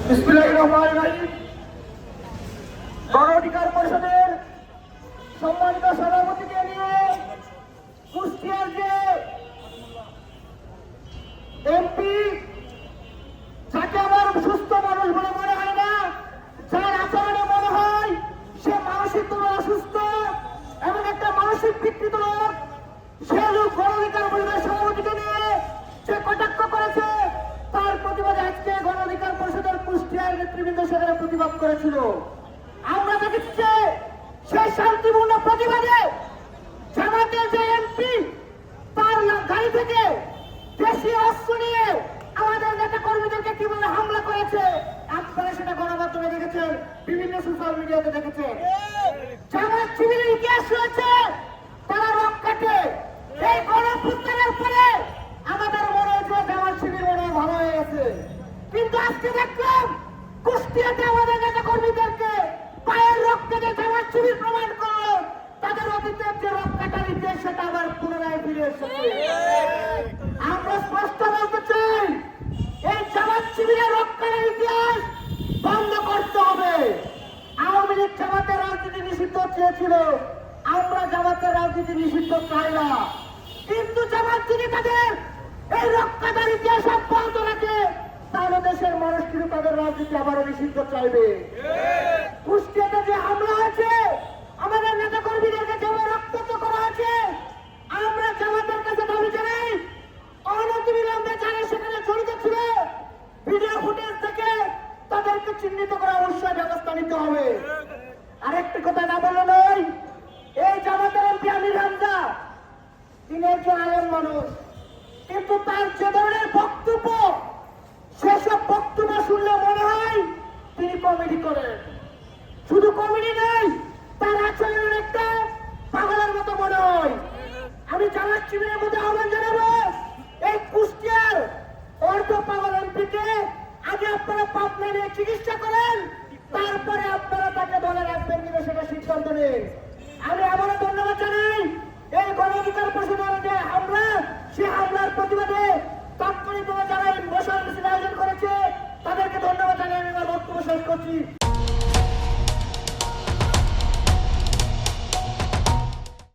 বিসমিল্লাহির রহমানির রহিম। গণ অধিকার পরিষদের সম্মানিত সভাপতিকে নিয়ে কুষ্টিয়ার যে এমপি, যাকে আমার সুস্থ মানুষ বলে মনে হয় না, যার আচরণে মনে হয় সে মানসিকভাবে অসুস্থ এবং একটা মানসিক বিকৃত লোক, সে লোক গণ অধিকার পরিষদের সভাপতিকে নিয়ে সে কটাক্ষ করেছে। তার প্রতিবাদে আজকে গণ অধিকার পরিষদের কুষ্টিয়ার নেতৃবৃন্দ সেখানে প্রতিবাদ করেছিল। আমরা দেখেছি যে সেই শান্তিপূর্ণ প্রতিবাদে জামাতের যে এমপি তার গাড়ি থেকে দেশীয় অস্ত্র নিয়ে আমাদের নেতা কর্মীদেরকে কিভাবে হামলা করেছে, আপনারা সেটা গণমাধ্যমে দেখেছেন, বিভিন্ন সোশ্যাল মিডিয়াতে দেখেছেন। জামাত শিবিরের ইতিহাস রয়েছে, তারা রক কাটে। এই গণঅভ্যুত্থানের পরে আমাদের মনে হয়েছিল জামাত শিবির মনে হয় ভালো হয়ে গেছে, কিন্তু আজকে দেখলাম কুষ্টিয়াতে আমাদের নেতা কর্মীদেরকে পায়ের রক্তে যে জামাত শিবির প্রমাণ করলো তাদের অতীতের যে রক কাটার ইতিহাস সেটা আবার পুনরায় ফিরে এসেছে। আমরা স্পষ্ট বলতে চাই, এই জামাত শিবিরের রক কাটার ইতিহাস বন্ধ করতে হবে। আওয়ামী লীগ জামাতের রাজনীতি নিষিদ্ধ চেয়েছিল, আমরা জামাতের রাজনীতি নিষিদ্ধ চাই না, কিন্তু জামাত যদি তাদের এই রক্ষাদার ইতিহাস অব্যাহত রাখে তাহলে দেশের মানুষ কিন্তু তাদের রাজনীতি আবারও নিষিদ্ধ চাইবে। কুষ্টিয়াতে যে হামলা হয়েছে, আমাদের নেতা কর্মীদেরকে যেভাবে রক্তাক্ত করা হয়েছে, আমরা জামাতের কাছে দাবি জানাই অনতিবিলম্বে যারা সেখানে জড়িত ছিল ভিডিও ফুটেজ থেকে তাদেরকে চিহ্নিত করা অবশ্যই ব্যবস্থা নিতে হবে। আরেকটি কথা না বললে নয়, এই জামাতের এমপি আমির হামজা তিনি একজন আলেম মানুষ, কিন্তু তার যে ধরনের বক্তব্য, সেসব বক্তব্য শুনলে মনে হয় তিনি কমেডি করেন। শুধু কমেডি নয়, তার আচরণ একটা পাগলের মতো মনে হয়। আমি জামাত শিবিরের মধ্যে আহ্বান জানাবো, এই কুষ্টিয়ার অর্ধ পাগল এমপিকে আগে আপনারা পাবনা নিয়ে চিকিৎসা করেন, তারপরে আপনারা তাকে দলে রাখবেন কিনা সেটা সিদ্ধান্ত নিন। আমি আবারও ধন্যবাদ জানাই এই গণ অধিকার পরিষদের যে হামলা, সে হামলার প্রতিবাদে তাৎক্ষণিকভাবে যারা এই মশাল মিছিল আয়োজন করেছে তাদেরকে ধন্যবাদ জানিয়ে আমি আমার বক্তব্য শেষ করছি।